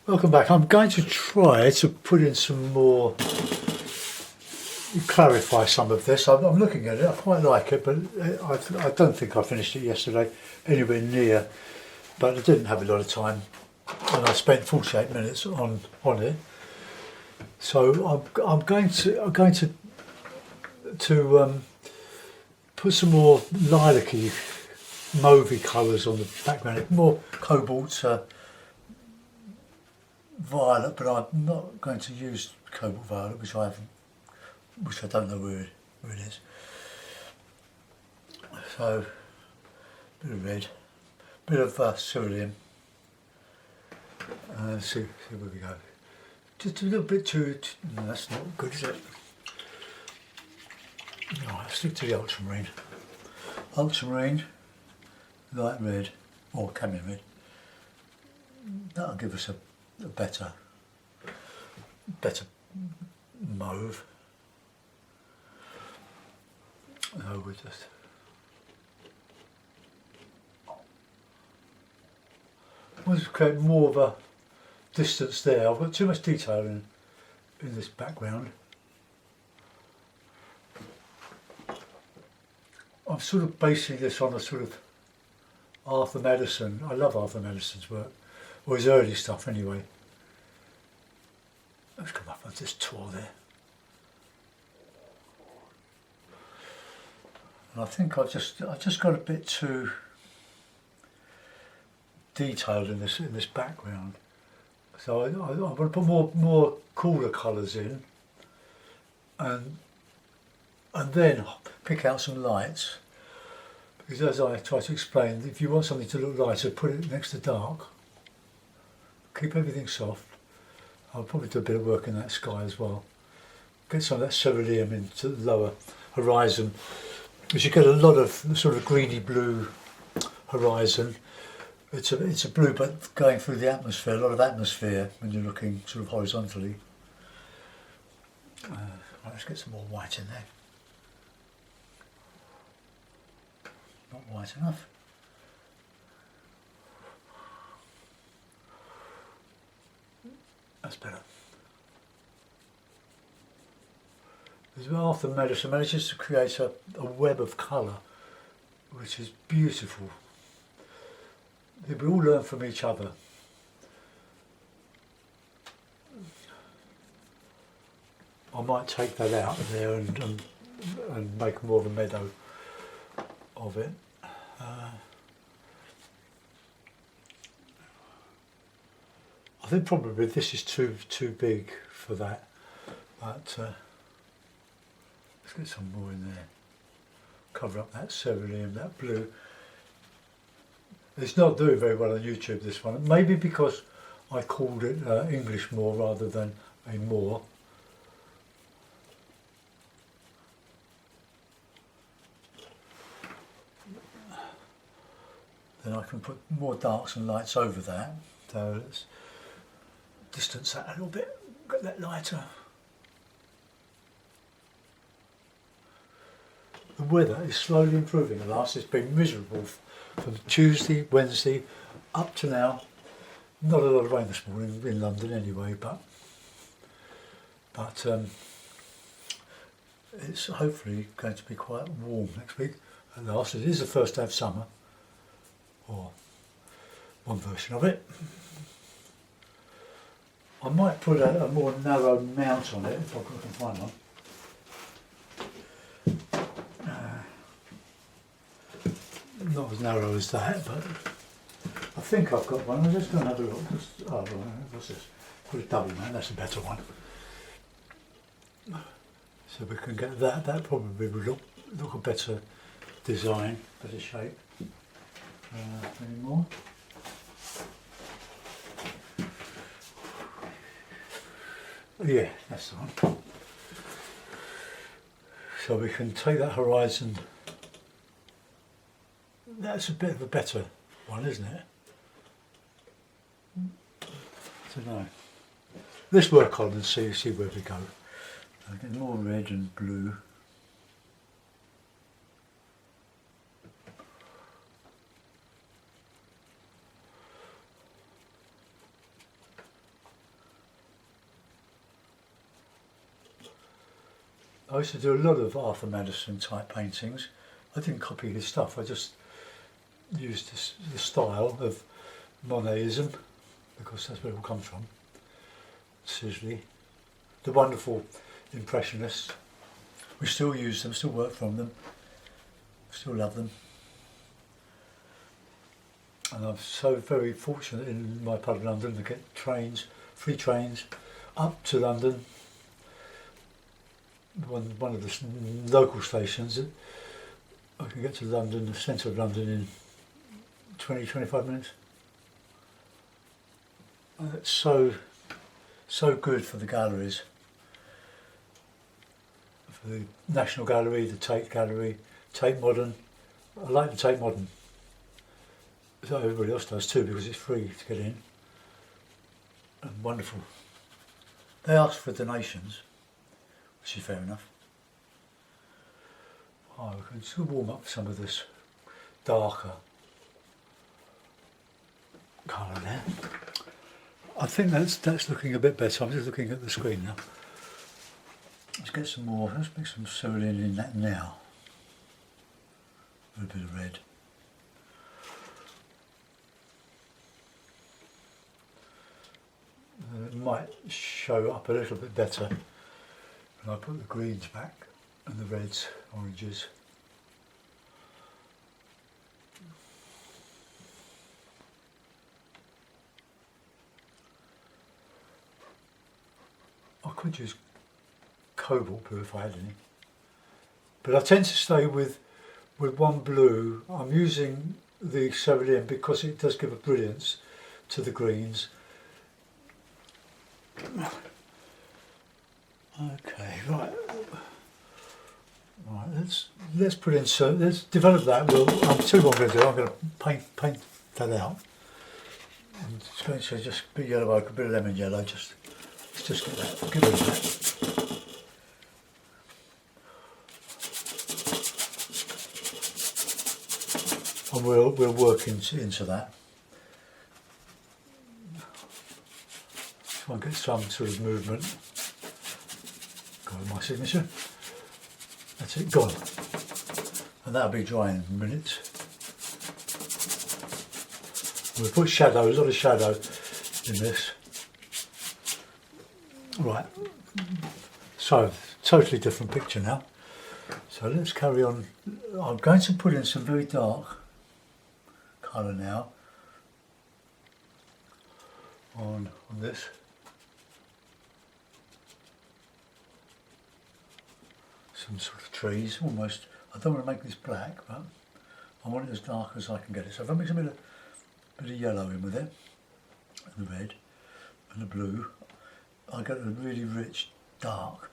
Welcome back. I'm going to try to put in some more, clarify some of this. I'm looking at it, I quite like it, but I don't think I finished it yesterday, anywhere near, but I didn't have a lot of time and I spent 48 minutes on it. So I'm going to put some more lilac-y, mauvey colours on the background, more cobalt, violet, but I'm not going to use cobalt violet, which I don't know where it is. So, bit of red, bit of cerulean. See where we go. Just a little bit too. No, that's not good, is it? No, I'll stick to the ultramarine. Ultramarine, light red, or cadmium red. That'll give us a better mauve. No, we just want to create more of a distance there. I've got too much detail in this background. I'm sort of basing this on a sort of Arthur Madison. I love Arthur Madison's work, or his early stuff anyway. Let's come up on this tour there. And I think I just got a bit too detailed in this background. So I want to put more cooler colours in, and then pick out some lights. Because as I try to explain, if you want something to look lighter, put it next to dark. Keep everything soft. I'll probably do a bit of work in that sky as well. Get some of that cerulean into the lower horizon, because you get a lot of sort of greeny blue horizon. It's a blue, but going through the atmosphere, a lot of atmosphere when you're looking sort of horizontally. Right, let's get some more white in there. Not white enough. That's better. As well, Arthur Madison manages to create a web of colour which is beautiful. We all learn from each other. I might take that out of there and make more of a meadow of it. I think probably this is too big for that, but let's get some more in there. Cover up that cerulean, that blue. It's not doing very well on YouTube, this one. Maybe because I called it English moor rather than a moor. Then I can put more darks and lights over that. So let's distance that a little bit, get that lighter. The weather is slowly improving at last. It's been miserable from Tuesday, Wednesday, up to now. Not a lot of rain this morning in London anyway, but it's hopefully going to be quite warm next week at last. It is the first day of summer, or one version of it. I might put a more narrow mount on it if I can find one. Not as narrow as that, but I think I've got one. I'm just going to have a look. Oh, right, what's this? Put a double mount, that's a better one. So we can get that. That probably would look a better design, better shape. Any more? Yeah, that's the one. So we can take that horizon. That's a bit of a better one, isn't it? I don't know. Let's work on and see where we go. I get more red and blue. I used to do a lot of Arthur Madison type paintings. I didn't copy his stuff, I just used the style of Monetism, because that's where it all comes from. Sisley, the wonderful Impressionists. We still use them, still work from them, still love them. And I'm so very fortunate in my part of London to get trains, free trains, up to London. One of the local stations, I can get to London, the centre of London, in 20-25 minutes. And it's so good for the galleries, for the National Gallery, the Tate Gallery, Tate Modern. I like the Tate Modern. So everybody else does too, because it's free to get in. And wonderful. They ask for donations, which is fair enough. Oh, we can still warm up some of this darker colour there. I think that's looking a bit better. I'm just looking at the screen now. Let's get some more. Let's make some cerulean in that now. A little bit of red. It might show up a little bit better when I put the greens back and the reds, oranges. I could use cobalt blue if I had any, but I tend to stay with one blue. I'm using the cerulean because it does give a brilliance to the greens. Okay, right. Let's put in, so let's develop that. I'll tell you what I'm going to do. I'm going to paint that out. And it's going to just be yellow, like a bit of lemon yellow. Let's just get that. Get rid of that. And we'll work into that. Try and get some sort of movement. Got my signature. That's it, gone. And that'll be drying in minutes. We'll put shadow, a lot of shadow in this. Right. So, totally different picture now. So let's carry on. I'm going to put in some very dark colour now on this. Some sort of trees, almost. I don't want to make this black, but I want it as dark as I can get it. So if I mix a bit of yellow in with it, and the red, and the blue, I get a really rich dark.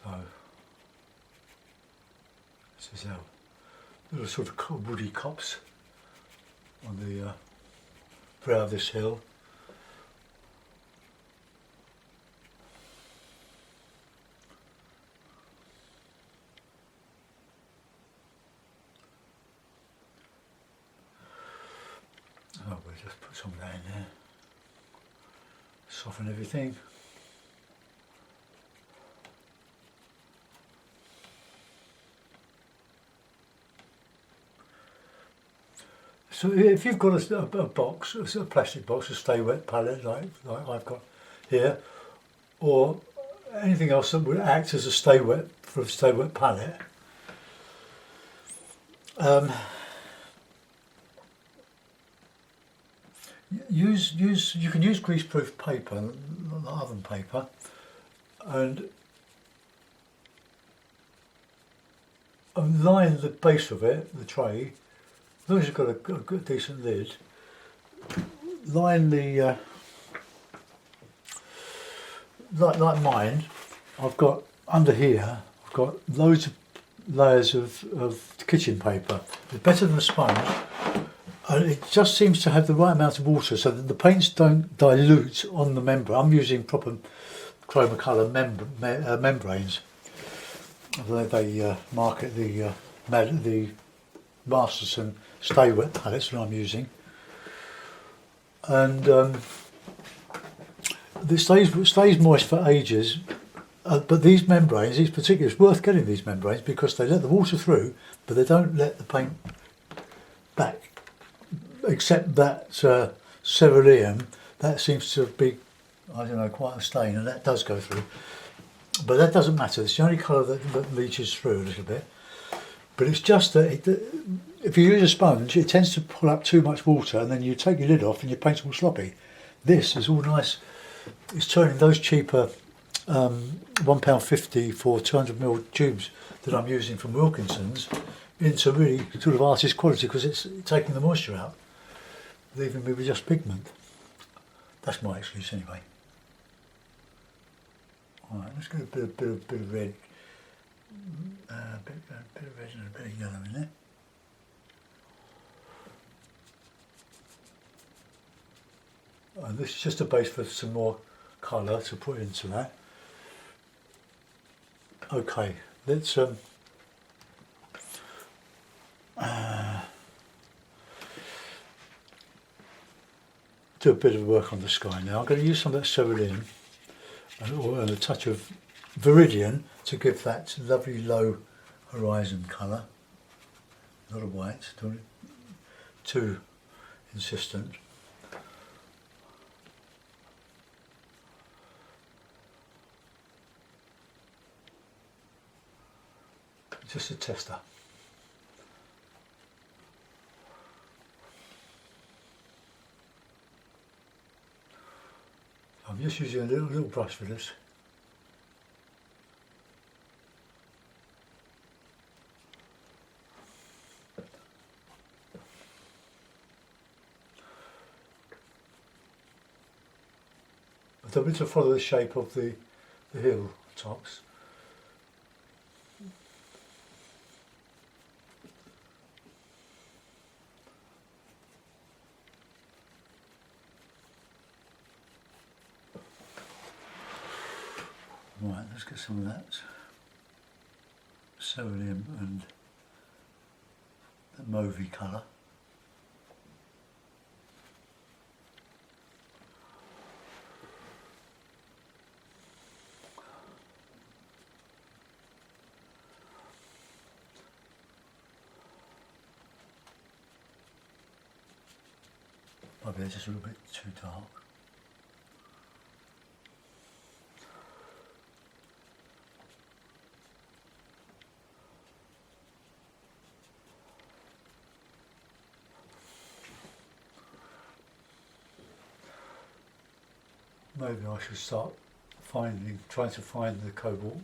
So this is our little sort of woody copse on the brow of this hill. Oh, we'll just put some of that in there, soften everything. So if you've got a box, a plastic box, a stay wet palette like I've got here, or anything else that would act as a stay wet for a stay wet palette, you can use greaseproof paper, oven paper, and line the base of it, the tray. As long as you've got a good decent lid, line the like mine. I've got under here. I've got loads of layers of kitchen paper. It's better than a sponge. And it just seems to have the right amount of water so that the paints don't dilute on the membrane. I'm using proper chroma colour membranes. They market the Masterson Stay Wet palettes that I'm using. And This stays moist for ages. But these membranes, these particular, it's worth getting these membranes because they let the water through, but they don't let the paint back. Except that cerulean, that seems to be, I don't know, quite a stain, and that does go through. But that doesn't matter. It's the only colour that leaches through a little bit. But it's just that if you use a sponge, it tends to pull up too much water, and then you take your lid off and your paint's all sloppy. This is all nice. It's turning those cheaper £1.50 for 200ml tubes that I'm using from Wilkinson's into really sort of artist quality because it's taking the moisture out, leaving me with just pigment. That's my excuse anyway. Alright, let's get a bit of red, a bit of red and a bit of yellow in there. And this is just a base for some more colour to put into that. Okay, let's do a bit of work on the sky now. I'm going to use some of that cerulean and a touch of viridian to give that lovely low horizon colour. Not a white, don't too insistent. Just a tester. I'm just using a little brush for this. I don't need to follow the shape of the hill tops. Right, let's get some of that cerulean and the mauvey colour. Maybe they're just a little bit too dark. Maybe I should start trying to find the cobalt.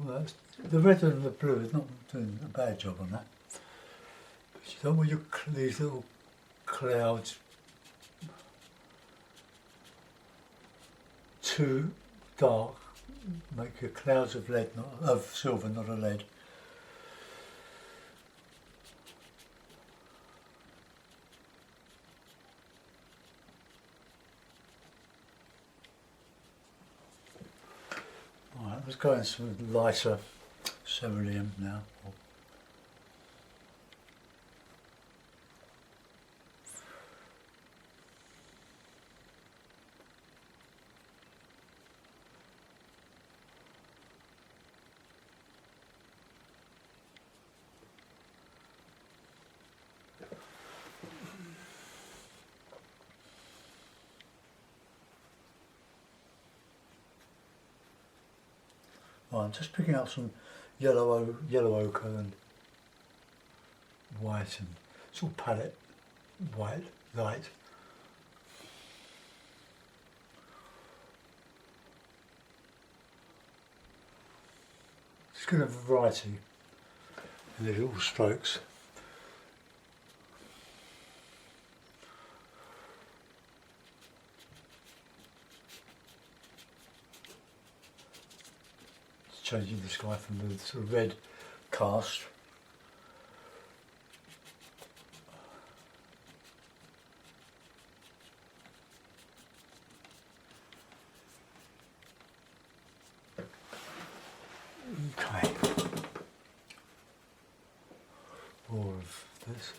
Well, the red and the blue is not doing a bad job on that. But you don't want these little clouds too dark. Make your clouds of lead, of silver, not a lead. Let's go in some lighter cerulean now. Right, I'm just picking up some yellow ochre and white and sort of palette white, light. Just get a variety in the little strokes. Changing the sky from the sort of red cast. Okay. More of this.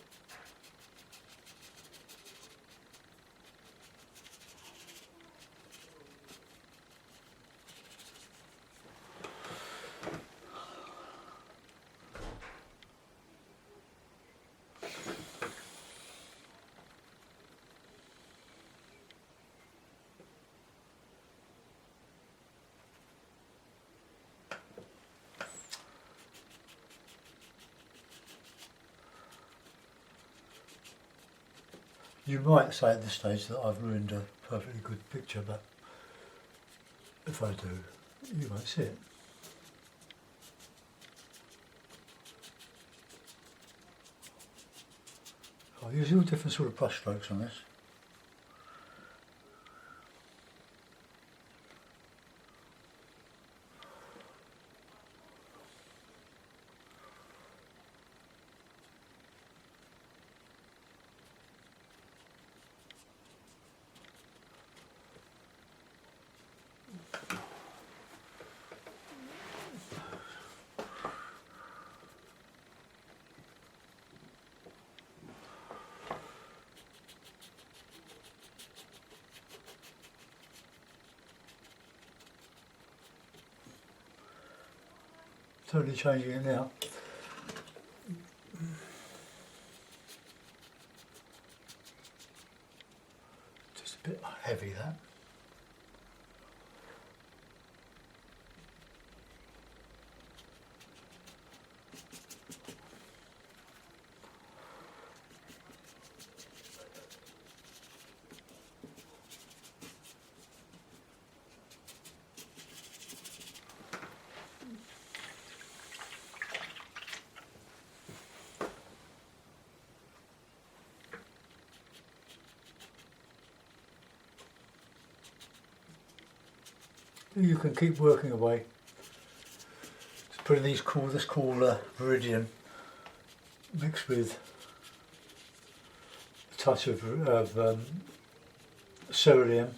You might say at this stage that I've ruined a perfectly good picture, but if I do, you won't see it. I'll use all different sort of brush strokes on this. Totally changing it now. Just a bit heavy, that. You can keep working away. Just putting these this cool viridian mixed with a touch of cerulean.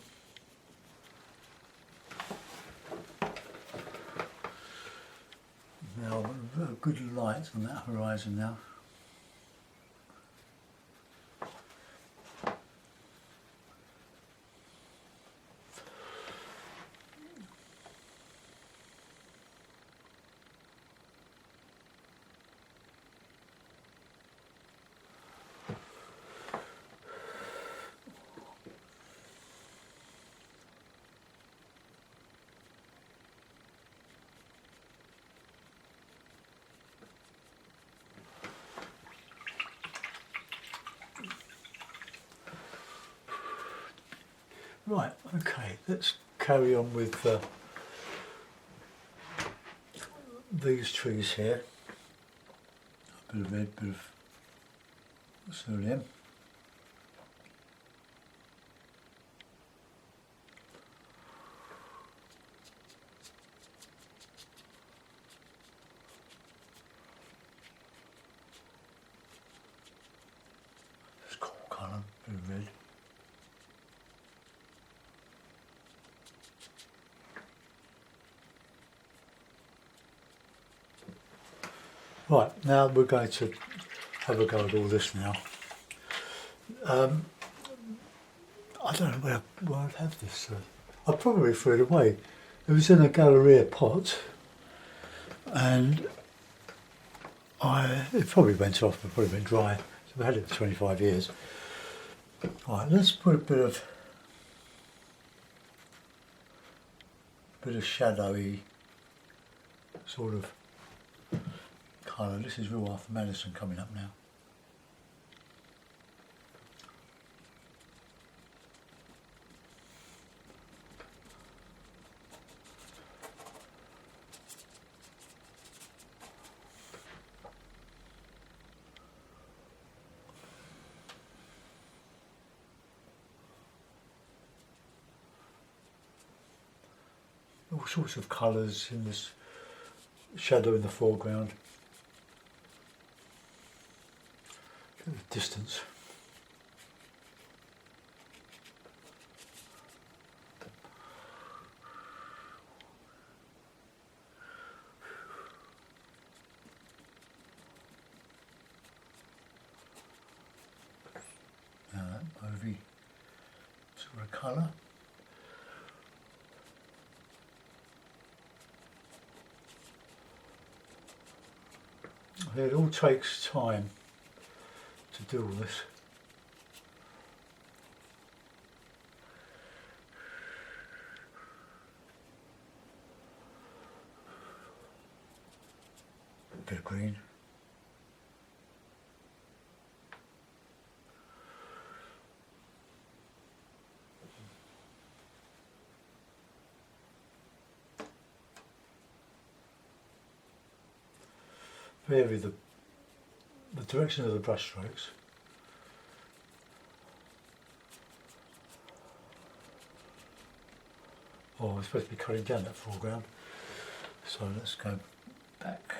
Now, good light on that horizon now. Right, okay, let's carry on with these trees here. A bit of red, bit of cerulean. This cool colour, bit of red. Right, now we're going to have a go at all this now. I don't know where I'd have this. I probably threw it away. It was in a Galleria pot, and it probably went off, it probably went dry. So we had it for 25 years. Right, let's put a bit of shadowy sort of colour. This is real Arthur Madison coming up now. All sorts of colours in this shadow in the foreground. Get the distance. Now that movie sort of colour. It all takes time to do all this. A bit of green. vary the direction of the brush strokes. Oh, we're supposed to be cutting down that foreground, so let's go back.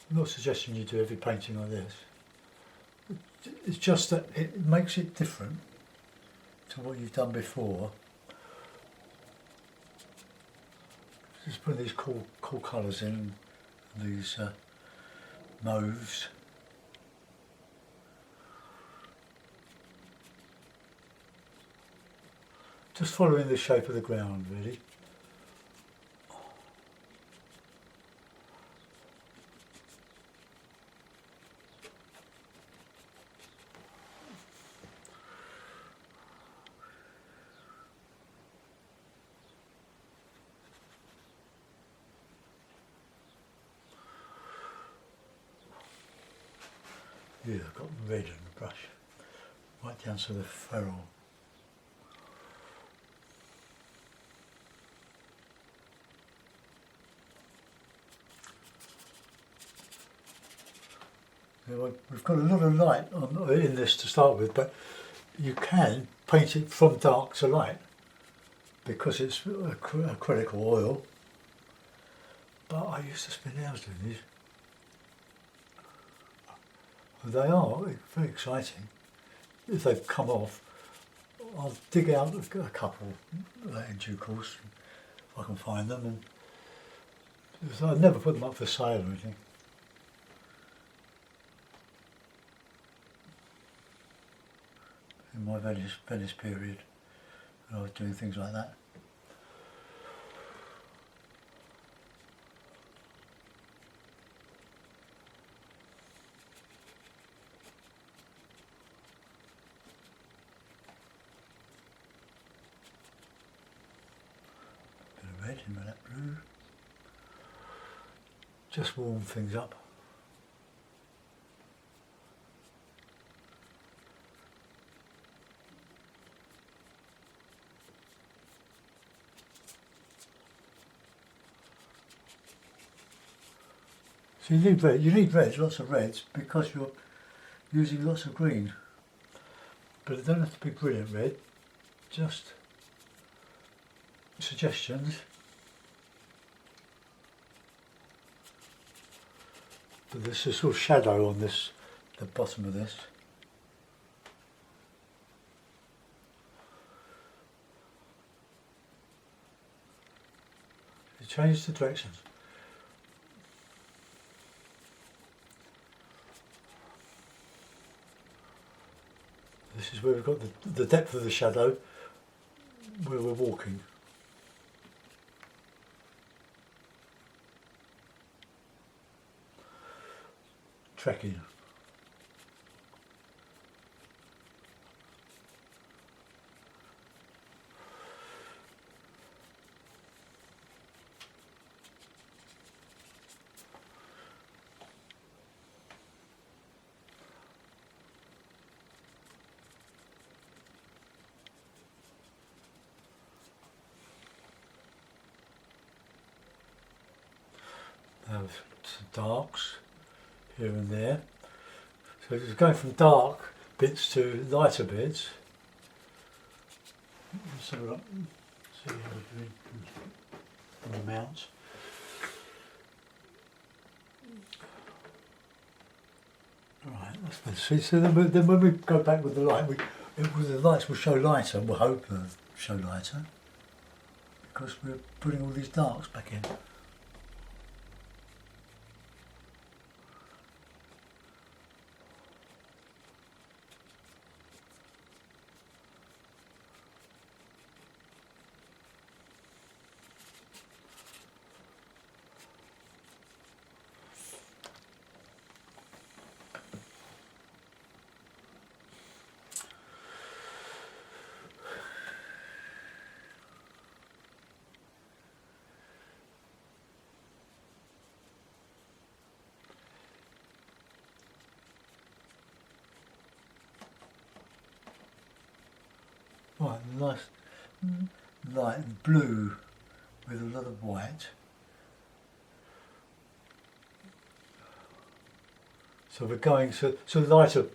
I'm not suggesting you do every painting like this. It's just that it makes it different to what you've done before. Just put these cool colours in, these mauves. Just following the shape of the ground, really. Yeah, I've got red on the brush, right down to the ferrule. We've got a lot of light in this to start with, but you can paint it from dark to light because it's acrylic or oil. But I used to spend hours doing these. They are very exciting. If they've come off, I'll dig out a couple in due course if I can find them. And I've never put them up for sale or anything. In my Venice period, I was doing things like that. Bit of red in that blue. Just warm things up. So you need reds, lots of reds, because you're using lots of green. But it don't have to be brilliant red, just suggestions. But there's a sort of shadow on this, the bottom of this. You change the directions. This is where we've got the depth of the shadow where we're walking. Trekking. Have some darks here and there. So it's going from dark bits to lighter bits. Let's have a look, see how we're doing on the mounts. Right, that's better. So then when we go back with the light, the lights will show lighter, we'll hope they'll show lighter, because we're putting all these darks back in. Right, nice light blue with a lot of white. So we're going so lighter.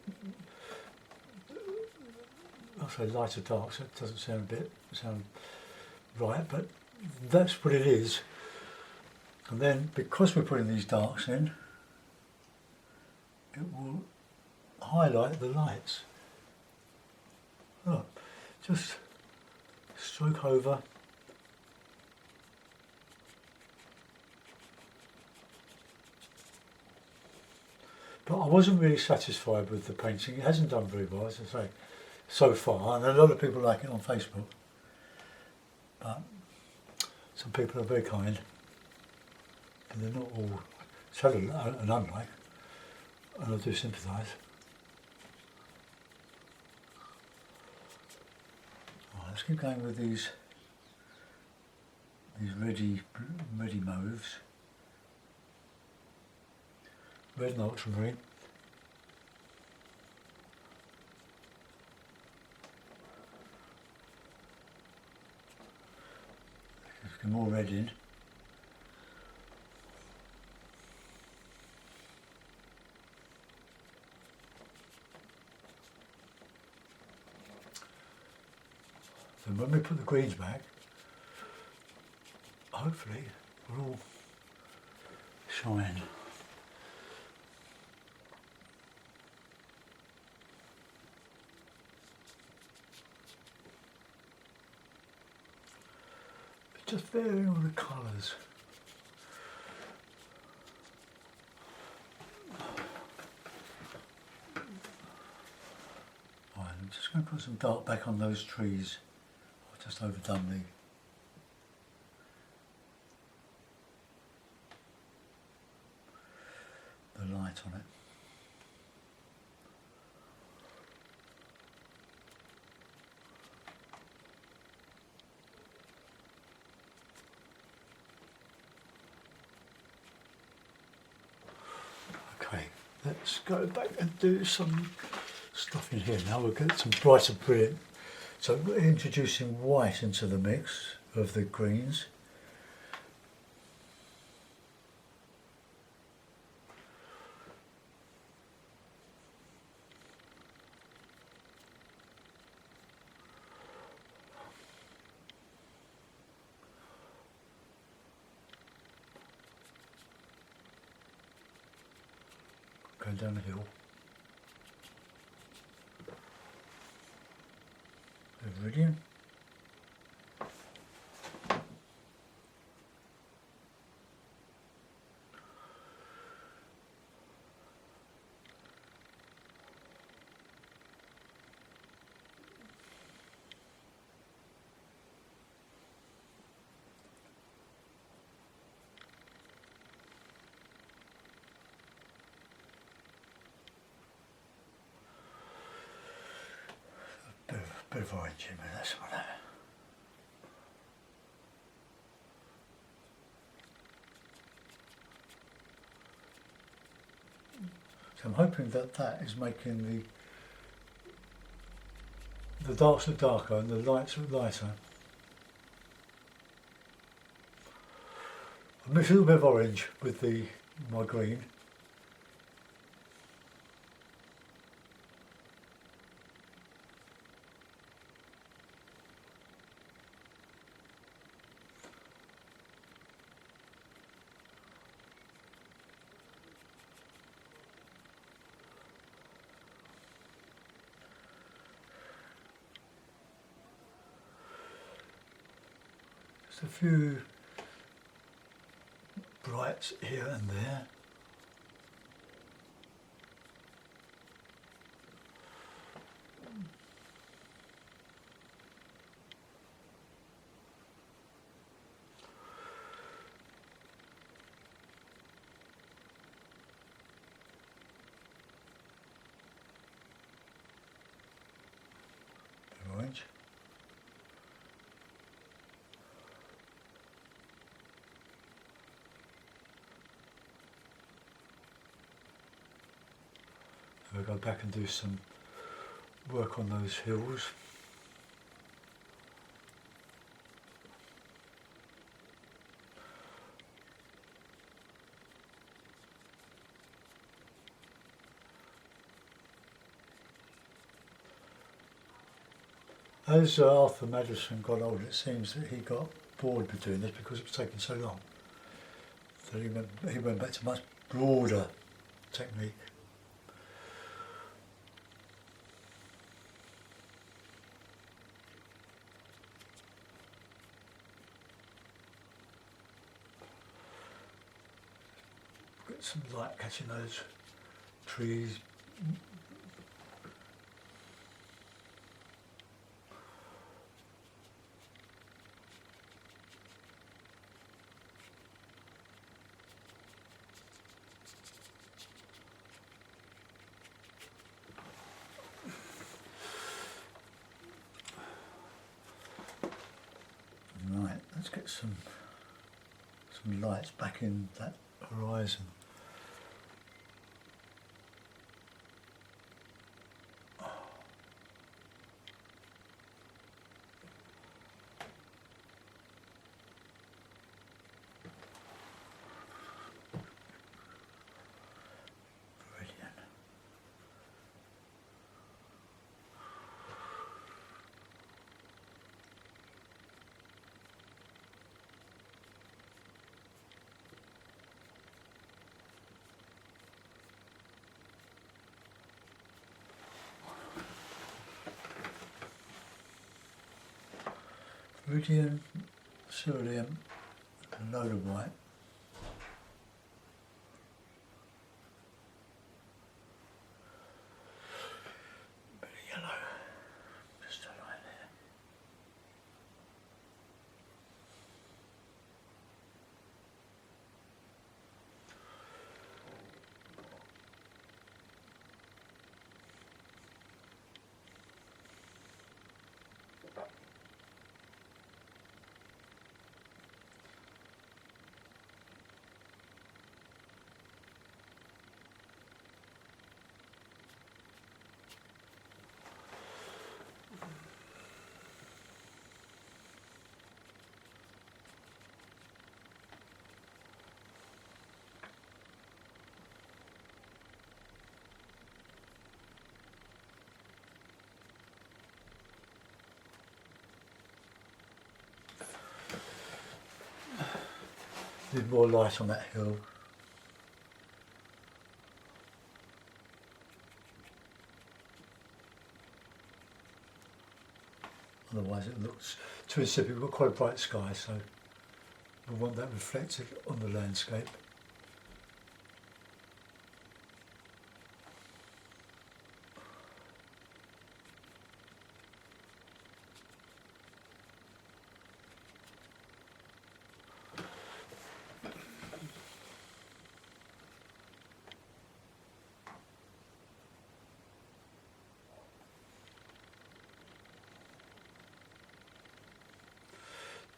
I'll say lighter dark. So it doesn't sound right, but that's what it is. And then because we're putting these darks in, it will highlight the lights. Look, just stroke over. But I wasn't really satisfied with the painting. It hasn't done very well, as I say, so far. And a lot of people like it on Facebook. But some people are very kind. But they're not all sad and unlike. And I do sympathise. Right, let's keep going with these ready mauves. Red and ultramarine. Let's get more red in. So when we put the greens back, hopefully we'll all shine. Just varying all the colours. Right, I'm just going to put some dark back on those trees. I've just overdone the light on it. Okay, let's go back and do some stuff in here now. We'll get some brighter brilliant. So we're introducing white into the mix of the greens. Going down the hill. Viridian. Bit of orange in with this one. So I'm hoping that that is making the darks look darker and the lights look lighter. I mix a little bit of orange with my green. A few brights here and there. Orange. We'll go back and do some work on those hills. As Arthur Madison got older, it seems that he got bored with doing this because it was taking so long. So he went back to much broader technique. Get some light catching those trees. Right, let's get some lights back in that horizon. Brilliant. Rudium, ceruleum, and a load of white. Bit of yellow, just a line there. Need more light on that hill. Otherwise it looks too insipid. We've got quite a bright sky, so we want that reflected on the landscape.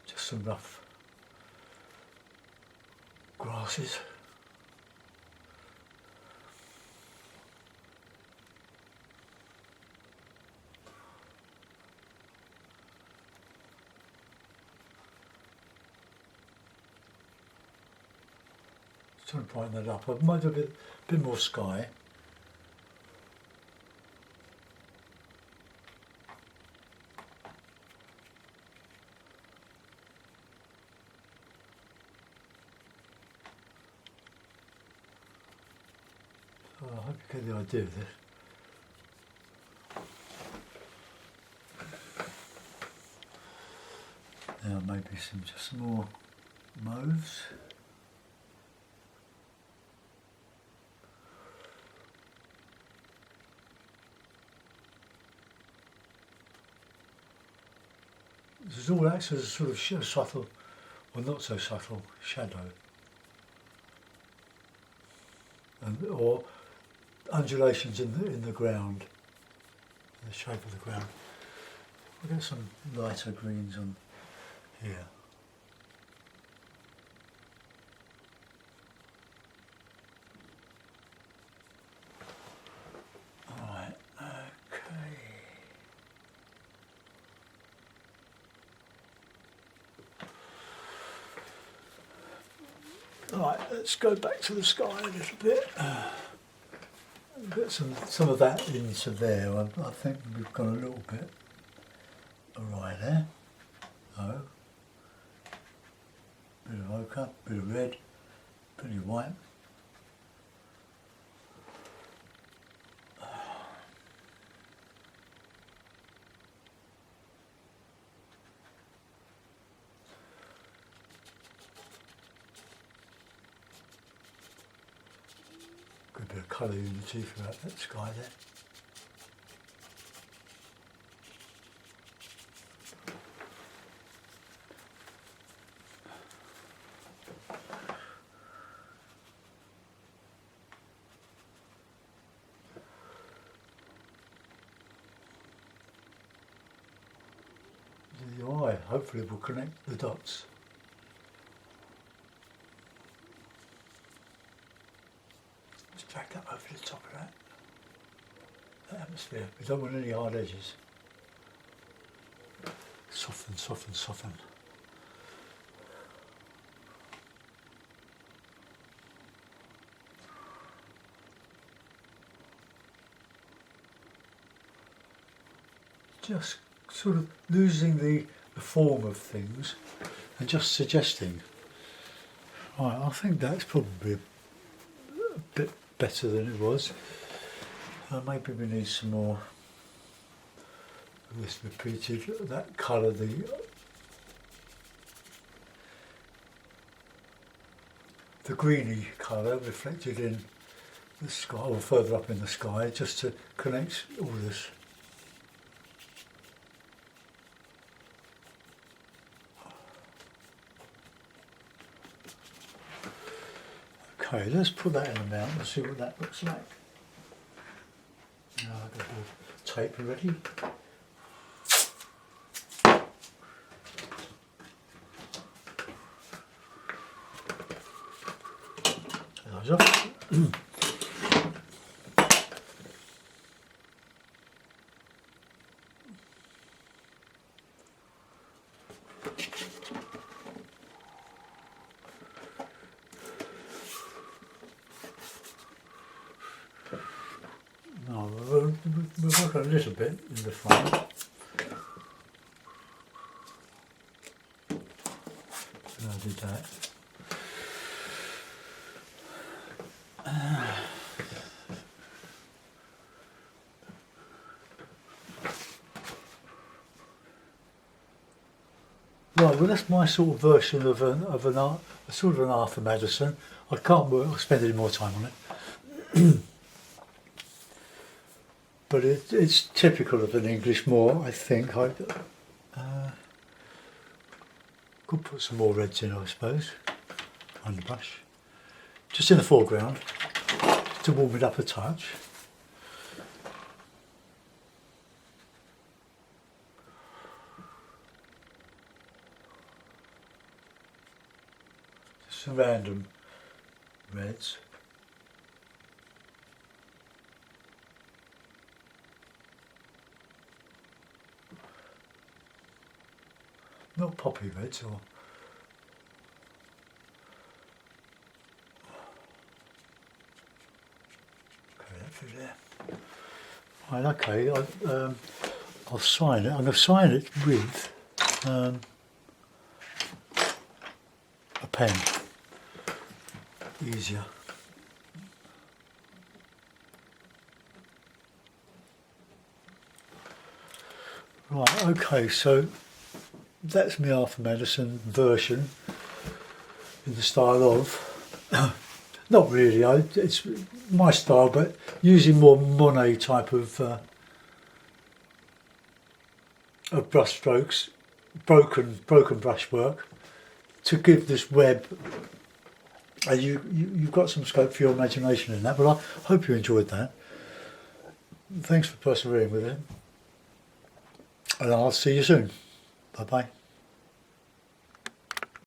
Just some rough grasses. Trying to brighten that up. I might do a bit more sky. So I hope you get the idea of this. Now maybe just some more mauves. This is all acts as a sort of subtle, or not so subtle, shadow, or undulations in the ground, in the shape of the ground. We'll get some lighter greens on here. Alright, okay. Alright, let's go back to the sky a little bit. Get some of that into there. I think we've gone a little bit right there. No. Bit of ochre, bit of red, bit of white. Good bit of colour unity throughout that sky there. The eye hopefully will connect the dots. Just drag that over the top of that atmosphere. We don't want any hard edges. Soften, soften, soften. Just sort of losing the form of things and just suggesting. Right, I think that's probably a bit better than it was. Maybe we need some more of this repeated, that colour, the greeny colour reflected in the sky, or further up in the sky, just to connect all this. Okay, let's put that in the mount and see what that looks like. Now I've got the tape ready. Those off. No, we'll work a little bit in the frame. And I did that. Right, well that's my sort of version of a sort of an Arthur Madison. I can't spend any more time on it. But it's typical of an English moor, I think. I could put some more reds in, I suppose, on the brush. Just in the foreground, just to warm it up a touch. Just some random reds. Not poppy reds or okay, that through there. Right, okay, I'll sign it. I'm going to sign it with a pen. Easier. Right, okay, so that's my Arthur Madison version in the style of, not really, it's my style, but using more Monet type of brush strokes, broken brushwork to give this web, and you've got some scope for your imagination in that, but I hope you enjoyed that. Thanks for persevering with it, and I'll see you soon. Bye bye.